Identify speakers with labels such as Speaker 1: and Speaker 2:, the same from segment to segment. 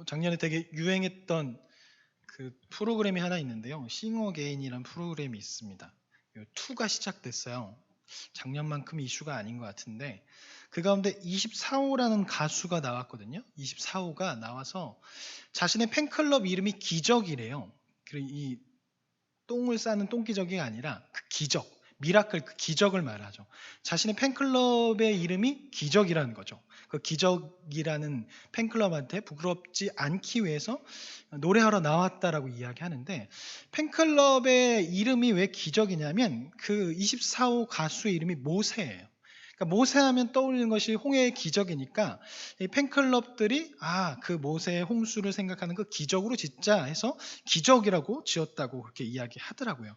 Speaker 1: 작년에 되게 유행했던 그 프로그램이 하나 있는데요. 싱어게인이라는 프로그램이 있습니다. 2가 시작됐어요. 작년만큼 이슈가 아닌 것 같은데 그 가운데 24호라는 가수가 나왔거든요. 24호가 나와서 자신의 팬클럽 이름이 기적이래요. 그리고 이 똥을 싸는 똥기적이 아니라 그 기적, 미라클 그 기적을 말하죠. 자신의 팬클럽의 이름이 기적이라는 거죠. 그 기적이라는 팬클럽한테 부끄럽지 않기 위해서 노래하러 나왔다라고 이야기하는데 팬클럽의 이름이 왜 기적이냐면 그 24호 가수의 이름이 모세예요. 그러니까 모세하면 떠올리는 것이 홍해의 기적이니까 이 팬클럽들이 그 모세의 홍수를 생각하는 그 기적으로 짓자 해서 기적이라고 지었다고 그렇게 이야기하더라고요.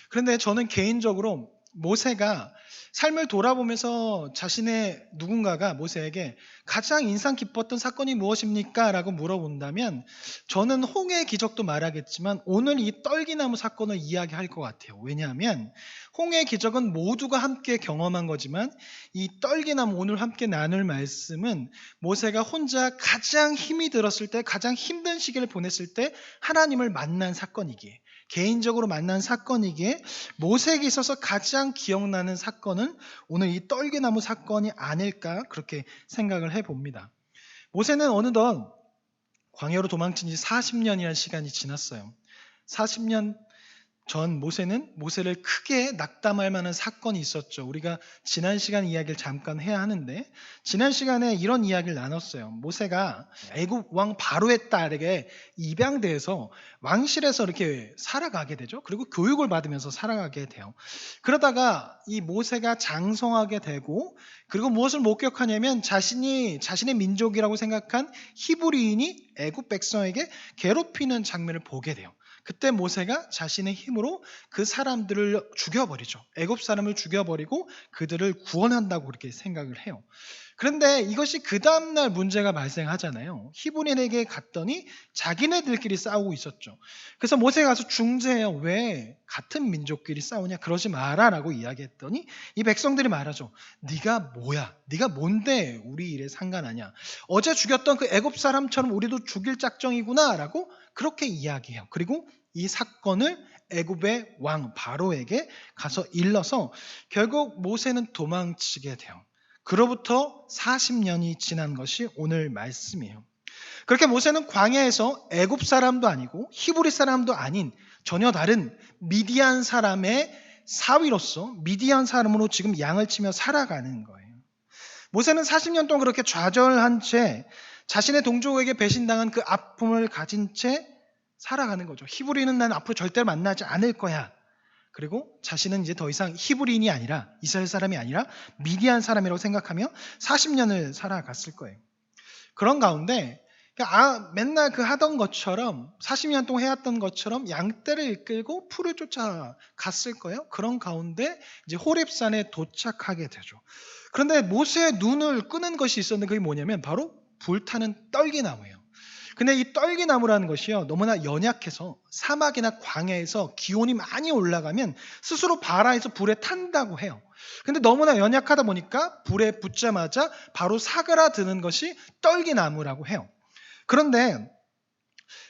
Speaker 1: 그런데 저는 개인적으로 모세가 삶을 돌아보면서 자신의 누군가가 모세에게 가장 인상 깊었던 사건이 무엇입니까? 라고 물어본다면 저는 홍해의 기적도 말하겠지만 오늘 이 떨기나무 사건을 이야기할 것 같아요. 왜냐하면 홍해의 기적은 모두가 함께 경험한 거지만 이 떨기나무 오늘 함께 나눌 말씀은 모세가 혼자 가장 힘이 들었을 때 가장 힘든 시기를 보냈을 때 하나님을 만난 사건이기에 개인적으로 만난 사건이기에 모세에게 있어서 가장 기억나는 사건은 오늘 이 떨기나무 사건이 아닐까 그렇게 생각을 해봅니다. 모세는 어느덧 광야로 도망친 지 40년이라는 시간이 지났어요. 40년 전 모세는 모세를 크게 낙담할 만한 사건이 있었죠. 우리가 지난 시간 이야기를 잠깐 해야 하는데 지난 시간에 이런 이야기를 나눴어요. 모세가 애굽 왕 바로의 딸에게 입양돼서 왕실에서 이렇게 살아가게 되죠. 그리고 교육을 받으면서 살아가게 돼요. 그러다가 이 모세가 장성하게 되고 그리고 무엇을 목격하냐면 자신의 민족이라고 생각한 히브리인이 애굽 백성에게 괴롭히는 장면을 보게 돼요. 그때 모세가 자신의 힘으로 그 사람들을 죽여버리죠. 애굽 사람을 죽여버리고 그들을 구원한다고 그렇게 생각을 해요. 그런데 이것이 그 다음날 문제가 발생하잖아요. 히브리인에게 갔더니 자기네들끼리 싸우고 있었죠. 그래서 모세가 가서 중재해요. 왜 같은 민족끼리 싸우냐? 그러지 마라 라고 이야기했더니 이 백성들이 말하죠. 네가 뭐야? 네가 뭔데 우리 일에 상관하냐? 어제 죽였던 그 애굽 사람처럼 우리도 죽일 작정이구나 라고 그렇게 이야기해요. 그리고 이 사건을 애굽의 왕 바로에게 가서 일러서 결국 모세는 도망치게 돼요. 그로부터 40년이 지난 것이 오늘 말씀이에요. 그렇게 모세는 광야에서 애굽 사람도 아니고 히브리 사람도 아닌 전혀 다른 미디안 사람의 사위로서 미디안 사람으로 지금 양을 치며 살아가는 거예요. 모세는 40년 동안 그렇게 좌절한 채 자신의 동족에게 배신당한 그 아픔을 가진 채 살아가는 거죠. 히브리는 난 앞으로 절대로 만나지 않을 거야. 그리고 자신은 이제 더 이상 히브리인이 아니라 이스라엘 사람이 아니라 미디안 사람이라고 생각하며 40년을 살아갔을 거예요. 그런 가운데 맨날 그 하던 것처럼 40년 동안 해왔던 것처럼 양떼를 이끌고 풀을 쫓아갔을 거예요. 그런 가운데 이제 호렙산에 도착하게 되죠. 그런데 모세의 눈을 끄는 것이 있었는데 그게 뭐냐면 바로 불타는 떨기나무예요. 근데 이 떨기나무라는 것이요 너무나 연약해서 사막이나 광야에서 기온이 많이 올라가면 스스로 발화해서 불에 탄다고 해요. 근데 너무나 연약하다 보니까 불에 붙자마자 바로 사그라드는 것이 떨기나무라고 해요. 그런데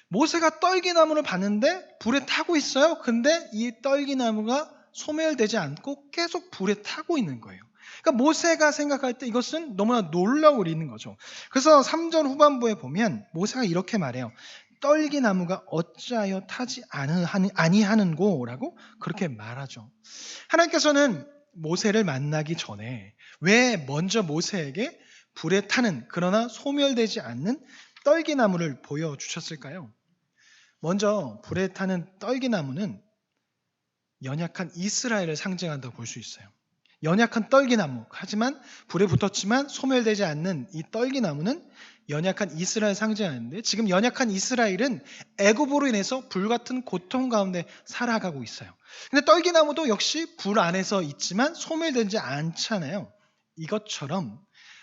Speaker 1: 모세가 떨기나무를 봤는데 불에 타고 있어요. 근데 이 떨기나무가 소멸되지 않고 계속 불에 타고 있는 거예요. 그러니까 모세가 생각할 때 이것은 너무나 놀라울 있는 거죠. 그래서 3절 후반부에 보면 모세가 이렇게 말해요. 떨기나무가 어찌하여 타지 아니하는고 라고 그렇게 말하죠. 하나님께서는 모세를 만나기 전에 왜 먼저 모세에게 불에 타는 그러나 소멸되지 않는 떨기나무를 보여주셨을까요? 먼저 불에 타는 떨기나무는 연약한 이스라엘을 상징한다고 볼 수 있어요. 연약한 떨기나무, 하지만 불에 붙었지만 소멸되지 않는 이 떨기나무는 연약한 이스라엘 상징하는데 지금 연약한 이스라엘은 애굽으로 인해서 불같은 고통 가운데 살아가고 있어요. 근데 떨기나무도 역시 불 안에서 있지만 소멸되지 않잖아요. 이것처럼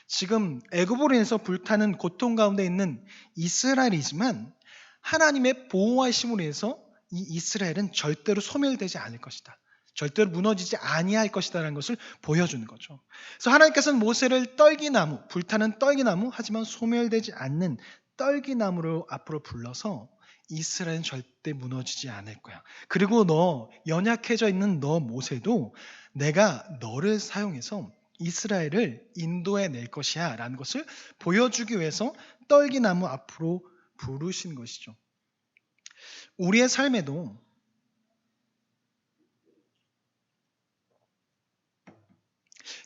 Speaker 1: 지금 애굽으로 인해서 불타는 고통 가운데 있는 이스라엘이지만 하나님의 보호하심으로 인해서 이 이스라엘은 절대로 소멸되지 않을 것이다. 절대로 무너지지 아니할 것이다라는 것을 보여주는 거죠. 그래서 하나님께서는 모세를 떨기나무, 불타는 떨기나무 하지만 소멸되지 않는 떨기나무를 앞으로 불러서 이스라엘은 절대 무너지지 않을 거야. 그리고 너 연약해져 있는 너 모세도 내가 너를 사용해서 이스라엘을 인도해 낼 것이야 라는 것을 보여주기 위해서 떨기나무 앞으로 부르신 것이죠. 우리의 삶에도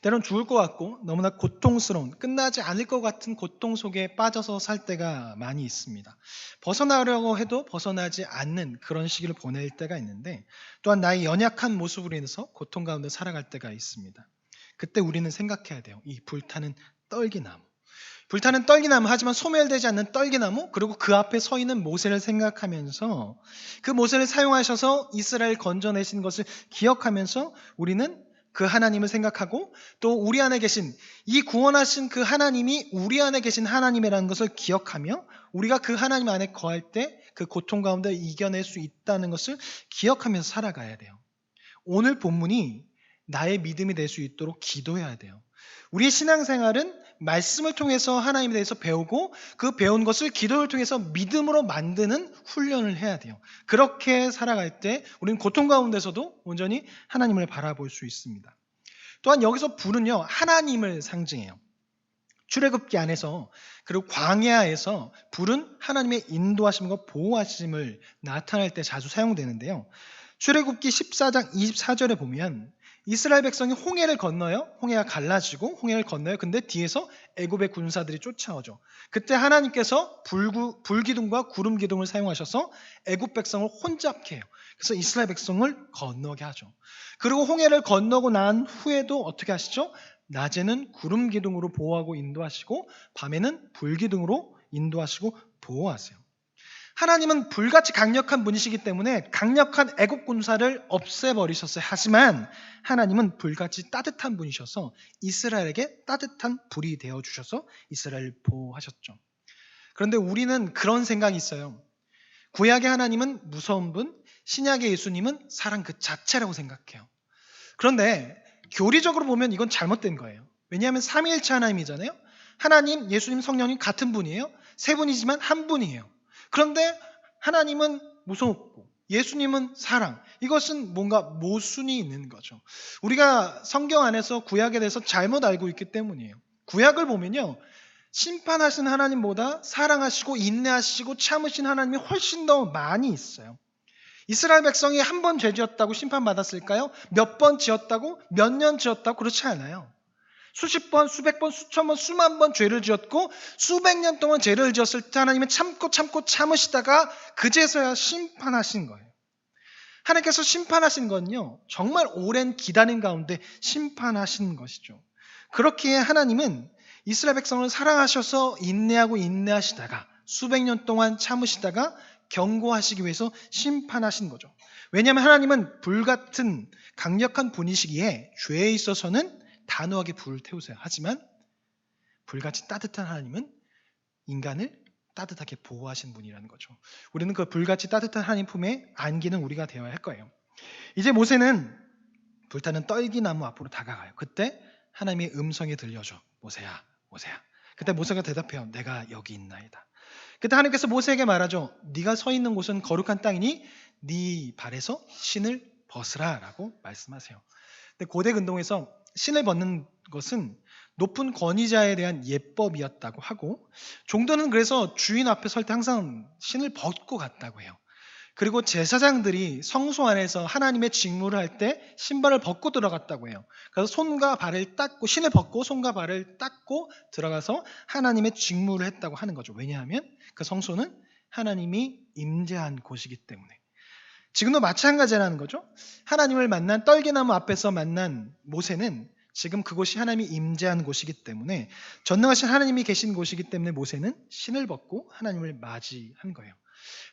Speaker 1: 때론 죽을 것 같고 너무나 고통스러운, 끝나지 않을 것 같은 고통 속에 빠져서 살 때가 많이 있습니다. 벗어나려고 해도 벗어나지 않는 그런 시기를 보낼 때가 있는데, 또한 나의 연약한 모습으로 인해서 고통 가운데 살아갈 때가 있습니다. 그때 우리는 생각해야 돼요. 이 불타는 떨기나무. 불타는 떨기나무, 하지만 소멸되지 않는 떨기나무, 그리고 그 앞에 서 있는 모세를 생각하면서 그 모세를 사용하셔서 이스라엘 건져내신 것을 기억하면서 우리는 그 하나님을 생각하고 또 우리 안에 계신 이 구원하신 그 하나님이 우리 안에 계신 하나님이라는 것을 기억하며 우리가 그 하나님 안에 거할 때 그 고통 가운데 이겨낼 수 있다는 것을 기억하면서 살아가야 돼요. 오늘 본문이 나의 믿음이 될 수 있도록 기도해야 돼요. 우리의 신앙생활은 말씀을 통해서 하나님에 대해서 배우고 그 배운 것을 기도를 통해서 믿음으로 만드는 훈련을 해야 돼요. 그렇게 살아갈 때 우리는 고통 가운데서도 온전히 하나님을 바라볼 수 있습니다. 또한 여기서 불은요, 하나님을 상징해요. 출애굽기 안에서 그리고 광야에서 불은 하나님의 인도하심과 보호하심을 나타낼 때 자주 사용되는데요. 출애굽기 14장 24절에 보면 이스라엘 백성이 홍해를 건너요. 홍해가 갈라지고 홍해를 건너요. 근데 뒤에서 애굽의 군사들이 쫓아오죠. 그때 하나님께서 불기둥과 구름기둥을 사용하셔서 애굽 백성을 혼잡케 해요. 그래서 이스라엘 백성을 건너게 하죠. 그리고 홍해를 건너고 난 후에도 어떻게 하시죠? 낮에는 구름기둥으로 보호하고 인도하시고 밤에는 불기둥으로 인도하시고 보호하세요. 하나님은 불같이 강력한 분이시기 때문에 강력한 애국 군사를 없애버리셨어요. 하지만 하나님은 불같이 따뜻한 분이셔서 이스라엘에게 따뜻한 불이 되어주셔서 이스라엘을 보호하셨죠. 그런데 우리는 그런 생각이 있어요. 구약의 하나님은 무서운 분, 신약의 예수님은 사랑 그 자체라고 생각해요. 그런데 교리적으로 보면 이건 잘못된 거예요. 왜냐하면 삼위일체 하나님이잖아요. 하나님, 예수님, 성령님 같은 분이에요. 세 분이지만 한 분이에요. 그런데 하나님은 무섭고 예수님은 사랑. 이것은 뭔가 모순이 있는 거죠. 우리가 성경 안에서 구약에 대해서 잘못 알고 있기 때문이에요. 구약을 보면요, 심판하신 하나님보다 사랑하시고 인내하시고 참으신 하나님이 훨씬 더 많이 있어요. 이스라엘 백성이 한 번 죄 지었다고 심판받았을까요? 몇 번 지었다고? 몇 년 지었다고? 그렇지 않아요. 수십 번, 수백 번, 수천 번, 수만 번 죄를 지었고 수백 년 동안 죄를 지었을 때 하나님은 참고 참으시다가 그제서야 심판하신 거예요. 하나님께서 심판하신 건요, 정말 오랜 기다림 가운데 심판하신 것이죠. 그렇기에 하나님은 이스라엘 백성을 사랑하셔서 인내하시다가 수백 년 동안 참으시다가 경고하시기 위해서 심판하신 거죠. 왜냐하면 하나님은 불같은 강력한 분이시기에 죄에 있어서는 단호하게 불을 태우세요. 하지만 불같이 따뜻한 하나님은 인간을 따뜻하게 보호하신 분이라는 거죠. 우리는 그 불같이 따뜻한 하나님 품에 안기는 우리가 되어야 할 거예요. 이제 모세는 불타는 떨기나무 앞으로 다가가요. 그때 하나님의 음성이 들려줘. 모세야, 모세야. 그때 모세가 대답해요. 내가 여기 있나이다. 그때 하나님께서 모세에게 말하죠. 네가 서 있는 곳은 거룩한 땅이니 네 발에서 신을 벗으라 라고 말씀하세요. 근데 고대 근동에서 신을 벗는 것은 높은 권위자에 대한 예법이었다고 하고, 종도는 그래서 주인 앞에 설 때 항상 신을 벗고 갔다고 해요. 그리고 제사장들이 성소 안에서 하나님의 직무를 할 때 신발을 벗고 들어갔다고 해요. 그래서 손과 발을 닦고, 신을 벗고 손과 발을 닦고 들어가서 하나님의 직무를 했다고 하는 거죠. 왜냐하면 그 성소는 하나님이 임재한 곳이기 때문에. 지금도 마찬가지라는 거죠. 하나님을 만난 떨기나무 앞에서 만난 모세는 지금 그곳이 하나님이 임재한 곳이기 때문에, 전능하신 하나님이 계신 곳이기 때문에 모세는 신을 벗고 하나님을 맞이한 거예요.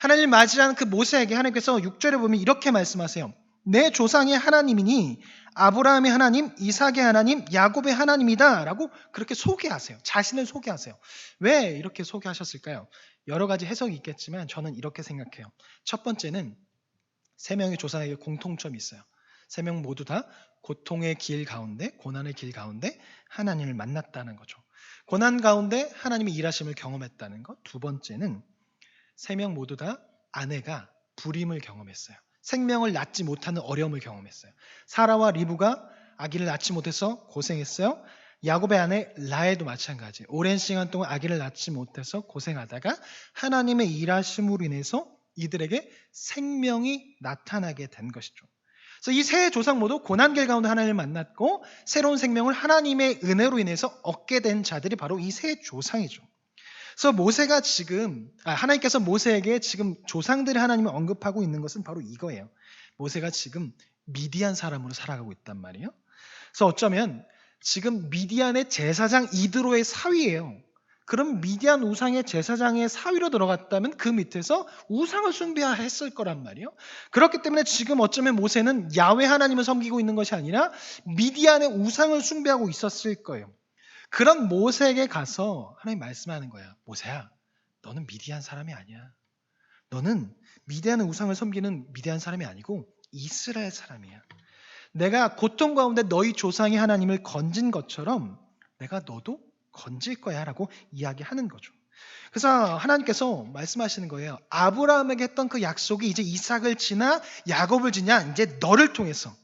Speaker 1: 하나님을 맞이하는 그 모세에게 하나님께서 6절에 보면 이렇게 말씀하세요. 내 조상의 하나님이니 아브라함의 하나님, 이삭의 하나님, 야곱의 하나님이다 라고 그렇게 소개하세요. 자신을 소개하세요. 왜 이렇게 소개하셨을까요? 여러 가지 해석이 있겠지만 저는 이렇게 생각해요. 첫 번째는 세 명의 조상에게 공통점이 있어요. 세 명 모두 다 고통의 길 가운데, 고난의 길 가운데 하나님을 만났다는 거죠. 고난 가운데 하나님의 일하심을 경험했다는 것. 두 번째는 세 명 모두 다 아내가 불임을 경험했어요. 생명을 낳지 못하는 어려움을 경험했어요. 사라와 리브가 아기를 낳지 못해서 고생했어요. 야곱의 아내 라헬도 마찬가지. 오랜 시간 동안 아기를 낳지 못해서 고생하다가 하나님의 일하심으로 인해서 이들에게 생명이 나타나게 된 것이죠. 그래서 이 세 조상 모두 고난길 가운데 하나님을 만났고 새로운 생명을 하나님의 은혜로 인해서 얻게 된 자들이 바로 이 세 조상이죠. 그래서 모세가 하나님께서 모세에게 지금 조상들의 하나님을 언급하고 있는 것은 바로 이거예요. 모세가 지금 미디안 사람으로 살아가고 있단 말이에요. 그래서 어쩌면 지금 미디안의 제사장 이드로의 사위예요. 그럼 미디안 우상의 제사장의 사위로 들어갔다면 그 밑에서 우상을 숭배했을 거란 말이에요. 그렇기 때문에 지금 어쩌면 모세는 야훼 하나님을 섬기고 있는 것이 아니라 미디안의 우상을 숭배하고 있었을 거예요. 그런 모세에게 가서 하나님 말씀하는 거야. 모세야, 너는 미디안 사람이 아니야. 너는 미디안의 우상을 섬기는 미디안 사람이 아니고 이스라엘 사람이야. 내가 고통 가운데 너희 조상이 하나님을 건진 것처럼 내가 너도 건질 거야 라고 이야기하는 거죠. 그래서 하나님께서 말씀하시는 거예요. 아브라함에게 했던 그 약속이 이제 이삭을 지나 야곱을 지냐 이제 너를 통해서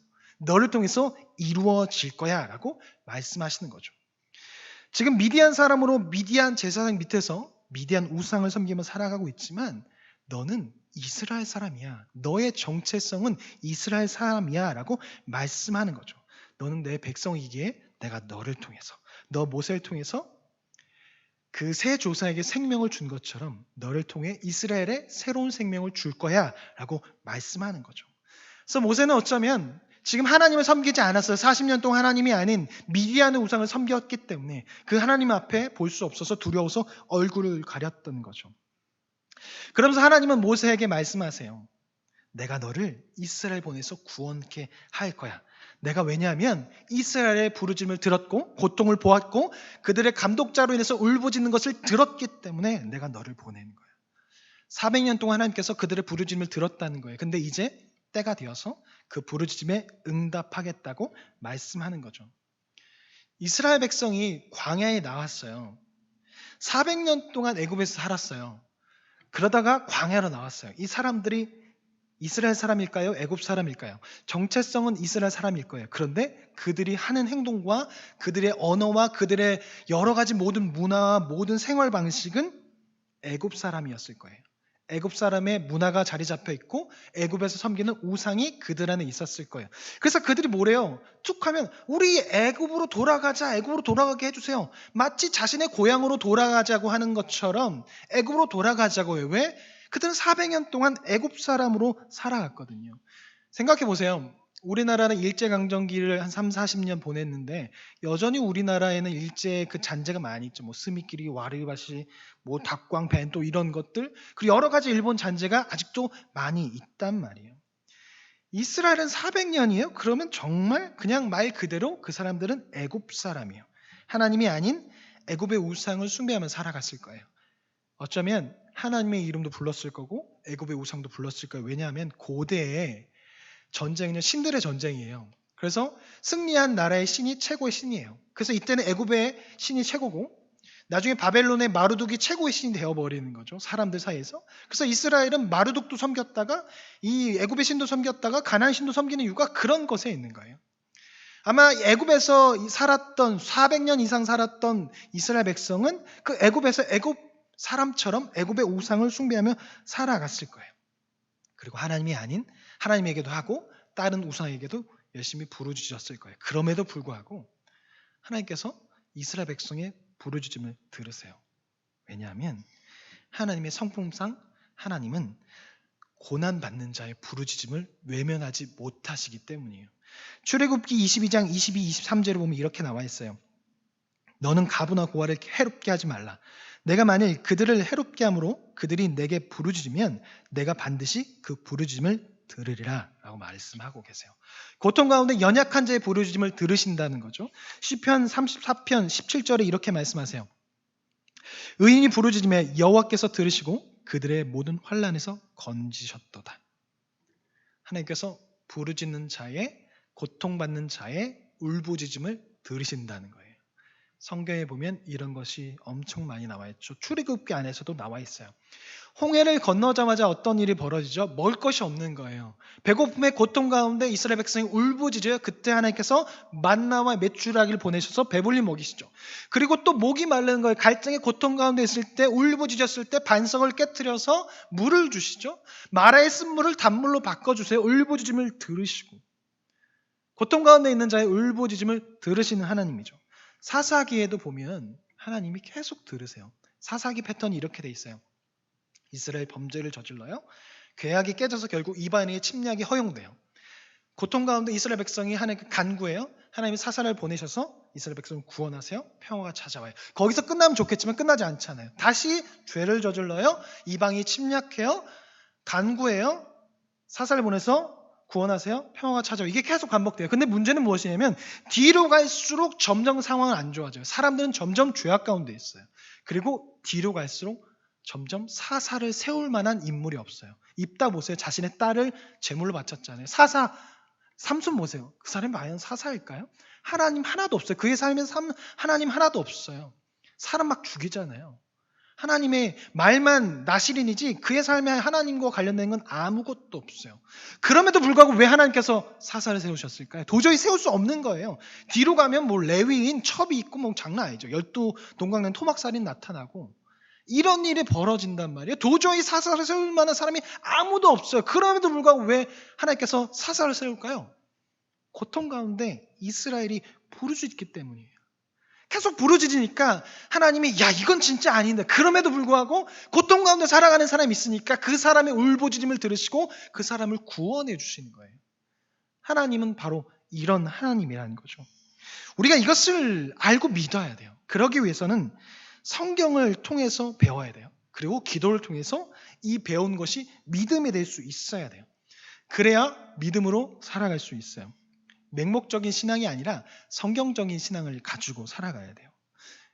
Speaker 1: 이루어질 거야 라고 말씀하시는 거죠. 지금 미디안 사람으로 미디안 제사장 밑에서 미디안 우상을 섬기며 살아가고 있지만 너는 이스라엘 사람이야. 너의 정체성은 이스라엘 사람이야 라고 말씀하는 거죠. 너는 내 백성이기에 내가 너를 통해서 너 모세를 통해서 그 세 조상에게 생명을 준 것처럼 너를 통해 이스라엘에 새로운 생명을 줄 거야 라고 말씀하는 거죠. 그래서 모세는 어쩌면 지금 하나님을 섬기지 않았어요. 40년 동안 하나님이 아닌 미디안의 우상을 섬겼기 때문에 그 하나님 앞에 볼 수 없어서 두려워서 얼굴을 가렸던 거죠. 그러면서 하나님은 모세에게 말씀하세요. 내가 너를 이스라엘 보내서 구원케 할 거야. 내가 왜냐하면 이스라엘의 부르짖음을 들었고 고통을 보았고 그들의 감독자로 인해서 울부짖는 것을 들었기 때문에 내가 너를 보내는 거야. 400년 동안 하나님께서 그들의 부르짖음을 들었다는 거예요. 근데 이제 때가 되어서 그 부르짖음에 응답하겠다고 말씀하는 거죠. 이스라엘 백성이 광야에 나왔어요. 400년 동안 애굽에서 살았어요. 그러다가 광야로 나왔어요. 이 사람들이 이스라엘 사람일까요? 애굽 사람일까요? 정체성은 이스라엘 사람일 거예요. 그런데 그들이 하는 행동과 그들의 언어와 그들의 여러 가지 모든 문화와 모든 생활 방식은 애굽 사람이었을 거예요. 애굽 사람의 문화가 자리 잡혀 있고 애굽에서 섬기는 우상이 그들 안에 있었을 거예요. 그래서 그들이 뭐래요? 툭 하면 우리 애굽으로 돌아가자. 애굽으로 돌아가게 해주세요. 마치 자신의 고향으로 돌아가자고 하는 것처럼 애굽으로 돌아가자고요. 왜? 그들은 400년 동안 애굽 사람으로 살아갔거든요. 생각해 보세요. 우리나라는 일제강점기를 한 3, 40년 보냈는데 여전히 우리나라에는 일제 그 잔재가 많이 있죠. 뭐 스미끼리, 와르바시, 뭐 닭광, 벤또 이런 것들 그리고 여러 가지 일본 잔재가 아직도 많이 있단 말이에요. 이스라엘은 400년이에요. 그러면 정말 그냥 말 그대로 그 사람들은 애굽 사람이에요. 하나님이 아닌 애굽의 우상을 숭배하며 살아갔을 거예요. 어쩌면 하나님의 이름도 불렀을 거고 애굽의 우상도 불렀을 거예요. 왜냐하면 고대에 전쟁은 신들의 전쟁이에요. 그래서 승리한 나라의 신이 최고의 신이에요. 그래서 이때는 애굽의 신이 최고고 나중에 바벨론의 마르둑이 최고의 신이 되어버리는 거죠. 사람들 사이에서. 그래서 이스라엘은 마르둑도 섬겼다가 이 애굽의 신도 섬겼다가 가나안 신도 섬기는 이유가 그런 것에 있는 거예요. 아마 애굽에서 살았던 400년 이상 살았던 이스라엘 백성은 그 애굽에서 애굽 사람처럼 애굽의 우상을 숭배하며 살아갔을 거예요. 그리고 하나님이 아닌 하나님에게도 하고 다른 우상에게도 열심히 부르짖었을 거예요. 그럼에도 불구하고 하나님께서 이스라엘 백성의 부르짖음을 들으세요. 왜냐하면 하나님의 성품상 하나님은 고난받는 자의 부르짖음을 외면하지 못하시기 때문이에요. 출애굽기 22장 22, 23절에 보면 이렇게 나와 있어요. 너는 가부나 고아를 해롭게 하지 말라. 내가 만일 그들을 해롭게 함으로 그들이 내게 부르짖으면 내가 반드시 그 부르짖음을 들으리라 라고 말씀하고 계세요. 고통 가운데 연약한 자의 부르짖음을 들으신다는 거죠. 시편 34편 17절에 이렇게 말씀하세요. 의인이 부르짖음에 여호와께서 들으시고 그들의 모든 환난에서 건지셨도다. 하나님께서 부르짖는 자의 고통받는 자의 울부짖음을 들으신다는 거예요. 성경에 보면 이런 것이 엄청 많이 나와 있죠. 출애굽기 안에서도 나와 있어요. 홍해를 건너자마자 어떤 일이 벌어지죠? 먹을 것이 없는 거예요. 배고픔의 고통 가운데 이스라엘 백성이 울부짖어요. 그때 하나님께서 만나와 메추라기를 보내셔서 배불리 먹이시죠. 그리고 또 목이 마른 거예요. 갈증의 고통 가운데 있을 때 울부짖었을 때 반석을 깨트려서 물을 주시죠. 마라의 쓴물을 단물로 바꿔주세요. 울부짖음을 들으시고 고통 가운데 있는 자의 울부짖음을 들으시는 하나님이죠. 사사기에도 보면 하나님이 계속 들으세요. 사사기 패턴이 이렇게 돼 있어요. 이스라엘 범죄를 저질러요. 계약이 깨져서 결국 이방인의 침략이 허용돼요. 고통 가운데 이스라엘 백성이 하나님께 간구해요. 하나님이 사사를 보내셔서 이스라엘 백성을 구원하세요. 평화가 찾아와요. 거기서 끝나면 좋겠지만 끝나지 않잖아요. 다시 죄를 저질러요. 이방이 침략해요. 간구해요. 사사를 보내서 구원하세요. 평화가 찾아와요. 이게 계속 반복돼요. 근데 문제는 무엇이냐면 뒤로 갈수록 점점 상황은 안 좋아져요. 사람들은 점점 죄악 가운데 있어요. 그리고 뒤로 갈수록 점점 사사를 세울 만한 인물이 없어요. 입다 보세요. 자신의 딸을 제물로 바쳤잖아요. 사사 삼손 보세요. 그 사람이 과연 사사일까요? 하나님 하나도 없어요. 그의 삶에서 하나님 하나도 없어요. 사람 막 죽이잖아요. 하나님의 말만 나시린이지 그의 삶에 하나님과 관련된 건 아무것도 없어요. 그럼에도 불구하고 왜 하나님께서 사사를 세우셨을까요? 도저히 세울 수 없는 거예요. 뒤로 가면 뭐 레위인 첩이 있고 뭐 장난 아니죠. 12동강낸 토막살인 나타나고 이런 일이 벌어진단 말이에요. 도저히 사사를 세울 만한 사람이 아무도 없어요. 그럼에도 불구하고 왜 하나님께서 사사를 세울까요? 고통 가운데 이스라엘이 부르짖기 때문이에요. 계속 부르짖으니까 하나님이 야 이건 진짜 아닌데 그럼에도 불구하고 고통 가운데 살아가는 사람이 있으니까 그 사람의 울부짖음을 들으시고 그 사람을 구원해 주시는 거예요. 하나님은 바로 이런 하나님이라는 거죠. 우리가 이것을 알고 믿어야 돼요. 그러기 위해서는 성경을 통해서 배워야 돼요. 그리고 기도를 통해서 이 배운 것이 믿음이 될 수 있어야 돼요. 그래야 믿음으로 살아갈 수 있어요. 맹목적인 신앙이 아니라 성경적인 신앙을 가지고 살아가야 돼요.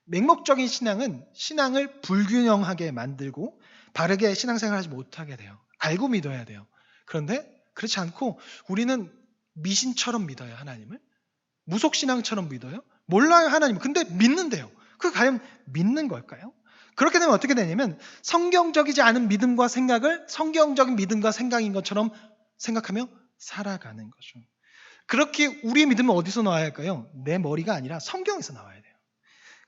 Speaker 1: 맹목적인 신앙은 신앙을 불균형하게 만들고 바르게 신앙생활하지 못하게 돼요. 알고 믿어야 돼요. 그런데 그렇지 않고 우리는 미신처럼 믿어요. 하나님을. 무속신앙처럼 믿어요. 몰라요 하나님. 근데 믿는데요. 그 과연 믿는 걸까요? 그렇게 되면 어떻게 되냐면 성경적이지 않은 믿음과 생각을 성경적인 믿음과 생각인 것처럼 생각하며 살아가는 거죠. 그렇게 우리의 믿음은 어디서 나와야 할까요? 내 머리가 아니라 성경에서 나와야 돼요.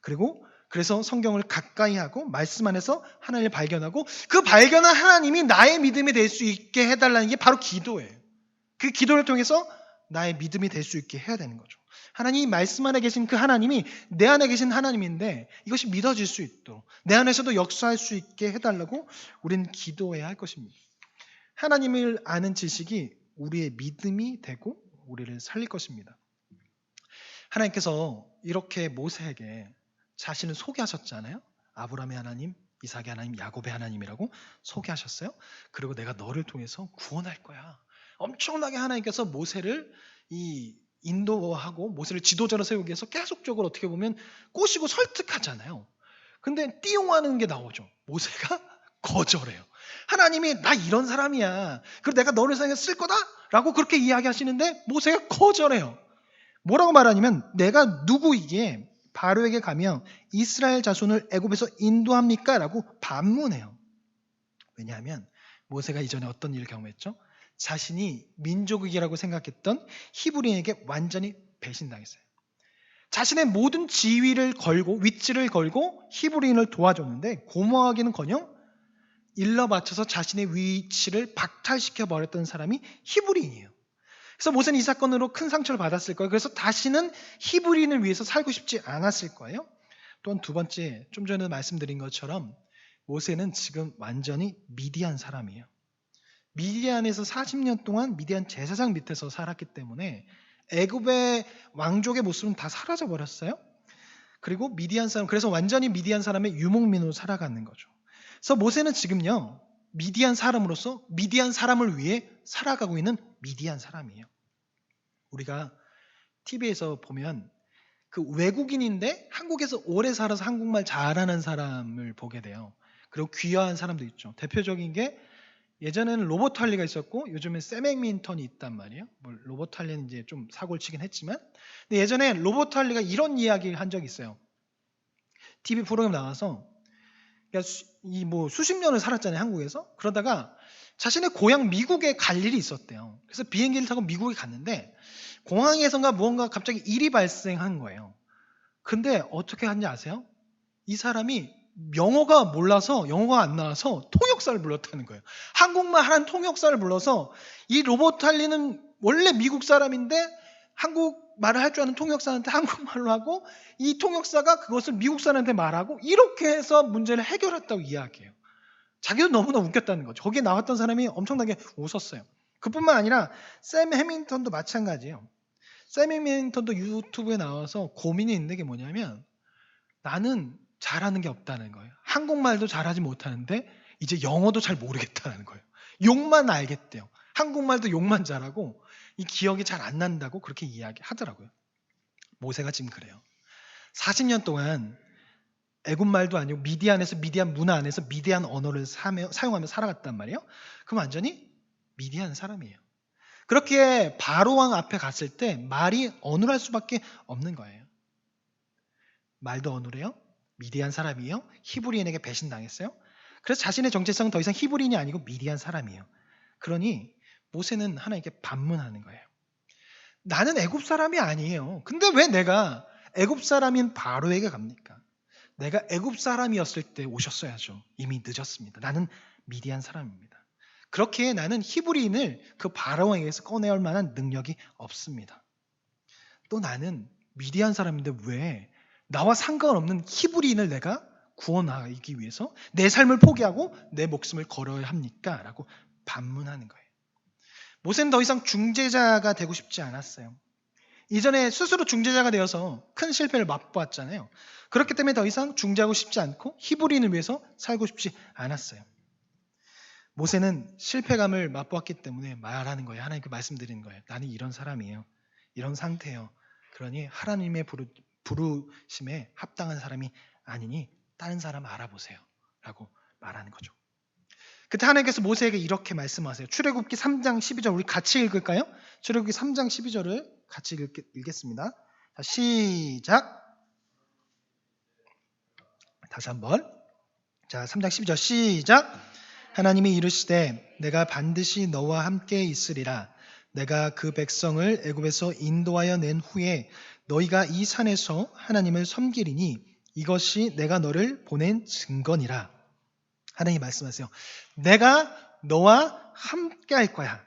Speaker 1: 그리고 그래서 성경을 가까이 하고 말씀 안에서 하나님을 발견하고 그 발견한 하나님이 나의 믿음이 될 수 있게 해달라는 게 바로 기도예요. 그 기도를 통해서 나의 믿음이 될 수 있게 해야 되는 거죠. 하나님 말씀 안에 계신 그 하나님이 내 안에 계신 하나님인데 이것이 믿어질 수 있도록 내 안에서도 역사할 수 있게 해달라고 우리는 기도해야 할 것입니다. 하나님을 아는 지식이 우리의 믿음이 되고 우리를 살릴 것입니다. 하나님께서 이렇게 모세에게 자신을 소개하셨잖아요. 아브라함의 하나님, 이삭의 하나님, 야곱의 하나님이라고 소개하셨어요. 그리고 내가 너를 통해서 구원할 거야. 엄청나게 하나님께서 모세를 인도하고 모세를 지도자로 세우기 위해서 계속적으로 어떻게 보면 꼬시고 설득하잖아요. 근데 띠용하는 게 나오죠. 모세가 거절해요. 하나님이 나 이런 사람이야. 그리고 내가 너를 사용해 쓸 거다? 라고 그렇게 이야기하시는데 모세가 거절해요. 뭐라고 말하냐면 내가 누구이기에 바로에게 가며 이스라엘 자손을 애굽에서 인도합니까? 라고 반문해요. 왜냐하면 모세가 이전에 어떤 일을 경험했죠? 자신이 민족이라고 생각했던 히브리인에게 완전히 배신당했어요. 자신의 모든 지위를 걸고 위치를 걸고 히브리인을 도와줬는데 고마워하기는커녕 일러 바쳐서 자신의 위치를 박탈시켜 버렸던 사람이 히브리인이에요. 그래서 모세는 이 사건으로 큰 상처를 받았을 거예요. 그래서 다시는 히브리인을 위해서 살고 싶지 않았을 거예요. 또한 두 번째, 좀 전에 말씀드린 것처럼 모세는 지금 완전히 미디안 사람이에요. 미디안에서 40년 동안 미디안 제사장 밑에서 살았기 때문에 애굽의 왕족의 모습은 다 사라져 버렸어요. 그리고 미디안 사람, 그래서 완전히 미디안 사람의 유목민으로 살아가는 거죠. 그래서 모세는 지금요 미디안 사람으로서 미디안 사람을 위해 살아가고 있는 미디안 사람이에요. 우리가 TV에서 보면 그 외국인인데 한국에서 오래 살아서 한국말 잘하는 사람을 보게 돼요. 그리고 귀화한 사람도 있죠. 대표적인 게 예전에는 로버트 할리가 있었고 요즘엔 샘 맥민턴이 있단 말이에요. 로버트 할리는 이제 좀 사고를 치긴 했지만 근데 예전에 로버트 할리가 이런 이야기를 한 적이 있어요. TV 프로그램 나와서 이 뭐 수십 년을 살았잖아요, 한국에서. 그러다가 자신의 고향 미국에 갈 일이 있었대요. 그래서 비행기를 타고 미국에 갔는데 공항에선가 무언가 갑자기 일이 발생한 거예요. 근데 어떻게 하는지 아세요? 이 사람이 영어가 몰라서 영어가 안 나와서 통역사를 불렀다는 거예요. 한국말 하는 통역사를 불러서 이 로버트 할리는 원래 미국 사람인데 한국말을 할 줄 아는 통역사한테 한국말로 하고 이 통역사가 그것을 미국 사람한테 말하고 이렇게 해서 문제를 해결했다고 이야기해요. 자기도 너무나 웃겼다는 거죠. 거기에 나왔던 사람이 엄청나게 웃었어요. 그뿐만 아니라 샘 해밍턴도 마찬가지예요. 샘 해밍턴도 유튜브에 나와서 고민이 있는 게 뭐냐면 나는 잘하는 게 없다는 거예요. 한국말도 잘하지 못하는데 이제 영어도 잘 모르겠다는 거예요. 욕만 알겠대요. 한국말도 욕만 잘하고 이 기억이 잘 안 난다고 그렇게 이야기하더라고요. 모세가 지금 그래요. 40년 동안 애굽말도 아니고 미디안에서 미디안 문화 안에서 미디안 언어를 사용하며 살아갔단 말이에요. 그럼 완전히 미디안 사람이에요. 그렇게 바로 왕 앞에 갔을 때 말이 어눌할 수밖에 없는 거예요. 말도 어눌해요. 미디안 사람이에요. 히브리인에게 배신당했어요. 그래서 자신의 정체성은 더 이상 히브리인이 아니고 미디안 사람이에요. 그러니 모세는 하나님께 반문하는 거예요. 나는 애굽 사람이 아니에요. 근데 왜 내가 애굽 사람인 바로에게 갑니까? 내가 애굽 사람이었을 때 오셨어야죠. 이미 늦었습니다. 나는 미디안 사람입니다. 그렇게 나는 히브리인을 그 바로에게서 꺼내올 만한 능력이 없습니다. 또 나는 미디안 사람인데 왜 나와 상관없는 히브리인을 내가 구원하기 위해서 내 삶을 포기하고 내 목숨을 걸어야 합니까? 라고 반문하는 거예요. 모세는 더 이상 중재자가 되고 싶지 않았어요. 이전에 스스로 중재자가 되어서 큰 실패를 맛보았잖아요. 그렇기 때문에 더 이상 중재하고 싶지 않고 히브리인을 위해서 살고 싶지 않았어요. 모세는 실패감을 맛보았기 때문에 말하는 거예요. 하나님께 말씀드리는 거예요. 나는 이런 사람이에요. 이런 상태예요. 그러니 하나님의 부르심에 합당한 사람이 아니니 다른 사람 알아보세요. 라고 말하는 거죠. 그때 하나님께서 모세에게 이렇게 말씀하세요. 출애굽기 3장 12절 우리 같이 읽을까요? 출애굽기 3장 12절을 같이 읽겠습니다. 자, 시작. 다시 한번. 자, 3장 12절 시작. 하나님이 이르시되 내가 반드시 너와 함께 있으리라. 내가 그 백성을 애굽에서 인도하여 낸 후에 너희가 이 산에서 하나님을 섬기리니 이것이 내가 너를 보낸 증거니라. 하나님이 말씀하세요. 내가 너와 함께 할 거야.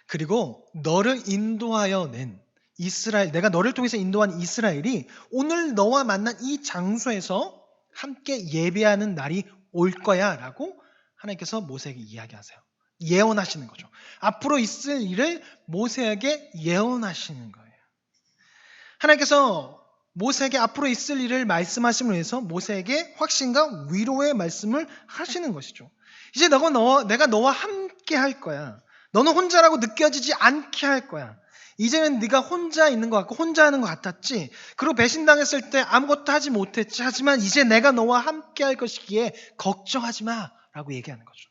Speaker 1: 그리고 너를 인도하여 낸 이스라엘, 내가 너를 통해서 인도한 이스라엘이 오늘 너와 만난 이 장소에서 함께 예배하는 날이 올 거야 라고 하나님께서 모세에게 이야기하세요. 예언하시는 거죠. 앞으로 있을 일을 모세에게 예언하시는 거예요. 하나님께서 모세에게 앞으로 있을 일을 말씀하심을 위해서 모세에게 확신과 위로의 말씀을 하시는 것이죠. 이제 내가 너와 함께 할 거야. 너는 혼자라고 느껴지지 않게 할 거야. 이제는 네가 혼자 있는 것 같고 혼자 하는 것 같았지. 그리고 배신당했을 때 아무것도 하지 못했지. 하지만 이제 내가 너와 함께 할 것이기에 걱정하지 마 라고 얘기하는 거죠.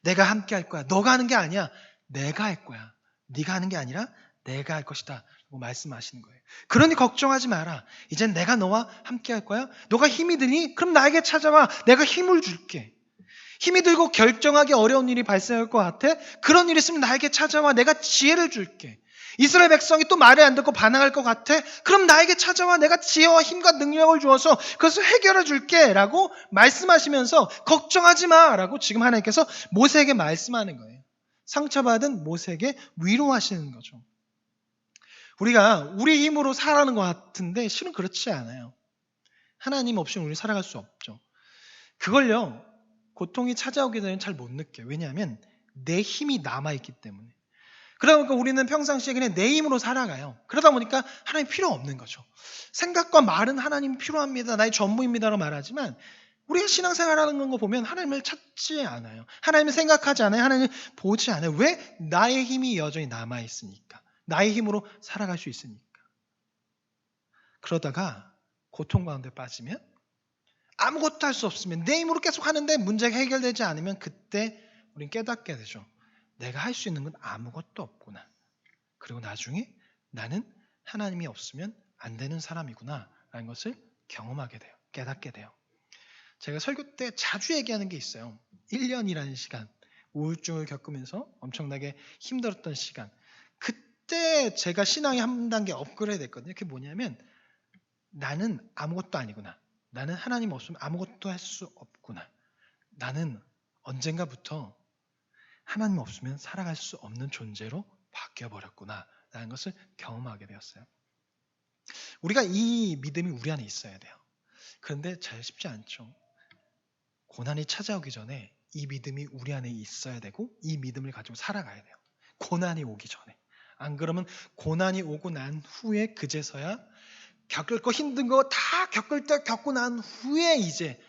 Speaker 1: 내가 함께 할 거야. 너가 하는 게 아니야. 내가 할 거야. 네가 하는 게 아니라 내가 할 것이다 라고 말씀하시는 거예요. 그러니 걱정하지 마라. 이젠 내가 너와 함께 할 거야. 너가 힘이 드니? 그럼 나에게 찾아와. 내가 힘을 줄게. 힘이 들고 결정하기 어려운 일이 발생할 것 같아? 그런 일 있으면 나에게 찾아와. 내가 지혜를 줄게. 이스라엘 백성이 또 말을 안 듣고 반항할 것 같아? 그럼 나에게 찾아와. 내가 지혜와 힘과 능력을 주어서 그것을 해결해 줄게 라고 말씀하시면서 걱정하지 마 라고 지금 하나님께서 모세에게 말씀하는 거예요. 상처받은 모세에게 위로하시는 거죠. 우리가 우리 힘으로 살아가는 것 같은데 실은 그렇지 않아요. 하나님 없이 우리 살아갈 수 없죠. 그걸요, 고통이 찾아오기 전에 잘 못 느껴요. 왜냐하면 내 힘이 남아있기 때문에. 그러다 보니까 우리는 평상시에 그냥 내 힘으로 살아가요. 그러다 보니까 하나님 필요 없는 거죠. 생각과 말은 하나님 필요합니다. 나의 전부입니다라고 말하지만 우리가 신앙생활하는 거 보면 하나님을 찾지 않아요. 하나님을 생각하지 않아요. 하나님을 보지 않아요. 왜? 나의 힘이 여전히 남아있으니까. 나의 힘으로 살아갈 수 있으니까. 그러다가 고통 가운데 빠지면 아무것도 할 수 없으면 내 힘으로 계속 하는데 문제가 해결되지 않으면 그때 우린 깨닫게 되죠. 내가 할 수 있는 건 아무것도 없구나. 그리고 나중에 나는 하나님이 없으면 안 되는 사람이구나 라는 것을 경험하게 돼요. 깨닫게 돼요. 제가 설교 때 자주 얘기하는 게 있어요. 1년이라는 시간, 우울증을 겪으면서 엄청나게 힘들었던 시간. 그때 제가 신앙이 한 단계 업그레이드 됐거든요. 그게 뭐냐면 나는 아무것도 아니구나. 나는 하나님 없으면 아무것도 할 수 없구나. 나는 언젠가부터 하나님 없으면 살아갈 수 없는 존재로 바뀌어버렸구나 라는 것을 경험하게 되었어요. 우리가 이 믿음이 우리 안에 있어야 돼요. 그런데 잘 쉽지 않죠. 고난이 찾아오기 전에 이 믿음이 우리 안에 있어야 되고 이 믿음을 가지고 살아가야 돼요. 고난이 오기 전에. 안 그러면 고난이 오고 난 후에 그제서야 겪을 거 힘든 거 다 겪고 난 후에 이제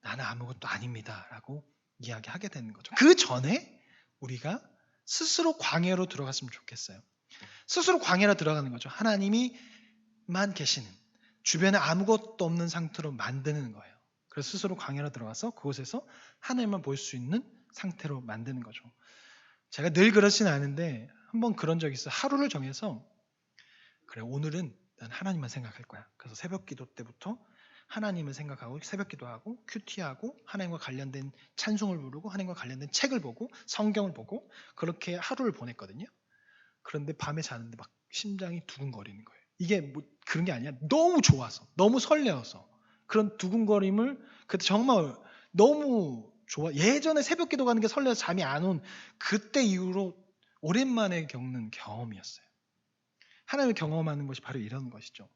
Speaker 1: 나는 아무것도 아닙니다 라고 이야기하게 되는 거죠. 그 전에 우리가 스스로 광야로 들어갔으면 좋겠어요. 스스로 광야로 들어가는 거죠. 하나님이만 계시는 주변에 아무것도 없는 상태로 만드는 거예요. 그래서 스스로 광야로 들어가서 그곳에서 하나님만 볼 수 있는 상태로 만드는 거죠. 제가 늘 그러진 않은데 한번 그런 적이 있어요. 하루를 정해서 그래 오늘은 난 하나님만 생각할 거야. 그래서 새벽 기도 때부터 하나님을 생각하고 새벽 기도하고 큐티하고 하나님과 관련된 찬송을 부르고 하나님과 관련된 책을 보고 성경을 보고 그렇게 하루를 보냈거든요. 그런데 밤에 자는데 막 심장이 두근거리는 거예요. 이게 뭐 그런 게 아니야. 너무 좋아서, 너무 설레어서 그런 두근거림을 그때 정말 너무 좋아. 예전에 새벽 기도 가는 게 설레서 잠이 안 온 그때 이후로 오랜만에 겪는 경험이었어요. 하나님을 경험하는 것이 바로 이런 것이죠.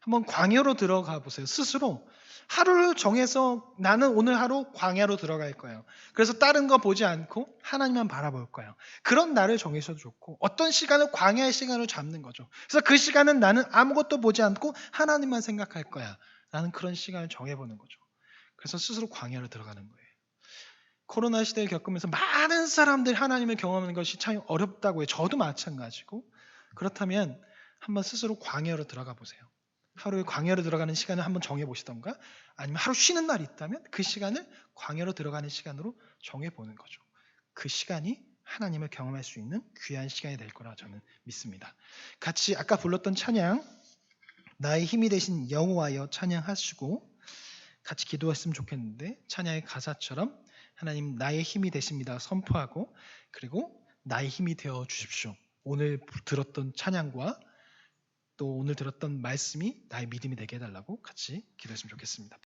Speaker 1: 한번 광야로 들어가 보세요. 스스로 하루를 정해서 나는 오늘 하루 광야로 들어갈 거예요. 그래서 다른 거 보지 않고 하나님만 바라볼 거예요. 그런 날을 정해서도 좋고 어떤 시간을 광야의 시간으로 잡는 거죠. 그래서 그 시간은 나는 아무것도 보지 않고 하나님만 생각할 거야. 라는 그런 시간을 정해보는 거죠. 그래서 스스로 광야로 들어가는 거예요. 코로나 시대를 겪으면서 많은 사람들이 하나님을 경험하는 것이 참 어렵다고 해요. 저도 마찬가지고. 그렇다면 한번 스스로 광야로 들어가 보세요. 하루에 광야로 들어가는 시간을 한번 정해보시던가 아니면 하루 쉬는 날이 있다면 그 시간을 광야로 들어가는 시간으로 정해보는 거죠. 그 시간이 하나님을 경험할 수 있는 귀한 시간이 될 거라 저는 믿습니다. 같이 아까 불렀던 찬양 나의 힘이 되신 여호와여 찬양하시고 같이 기도했으면 좋겠는데 찬양의 가사처럼 하나님 나의 힘이 되십니다 선포하고 그리고 나의 힘이 되어 주십시오. 오늘 들었던 찬양과 또 오늘 들었던 말씀이 나의 믿음이 되게 해달라고 같이 기도했으면 좋겠습니다.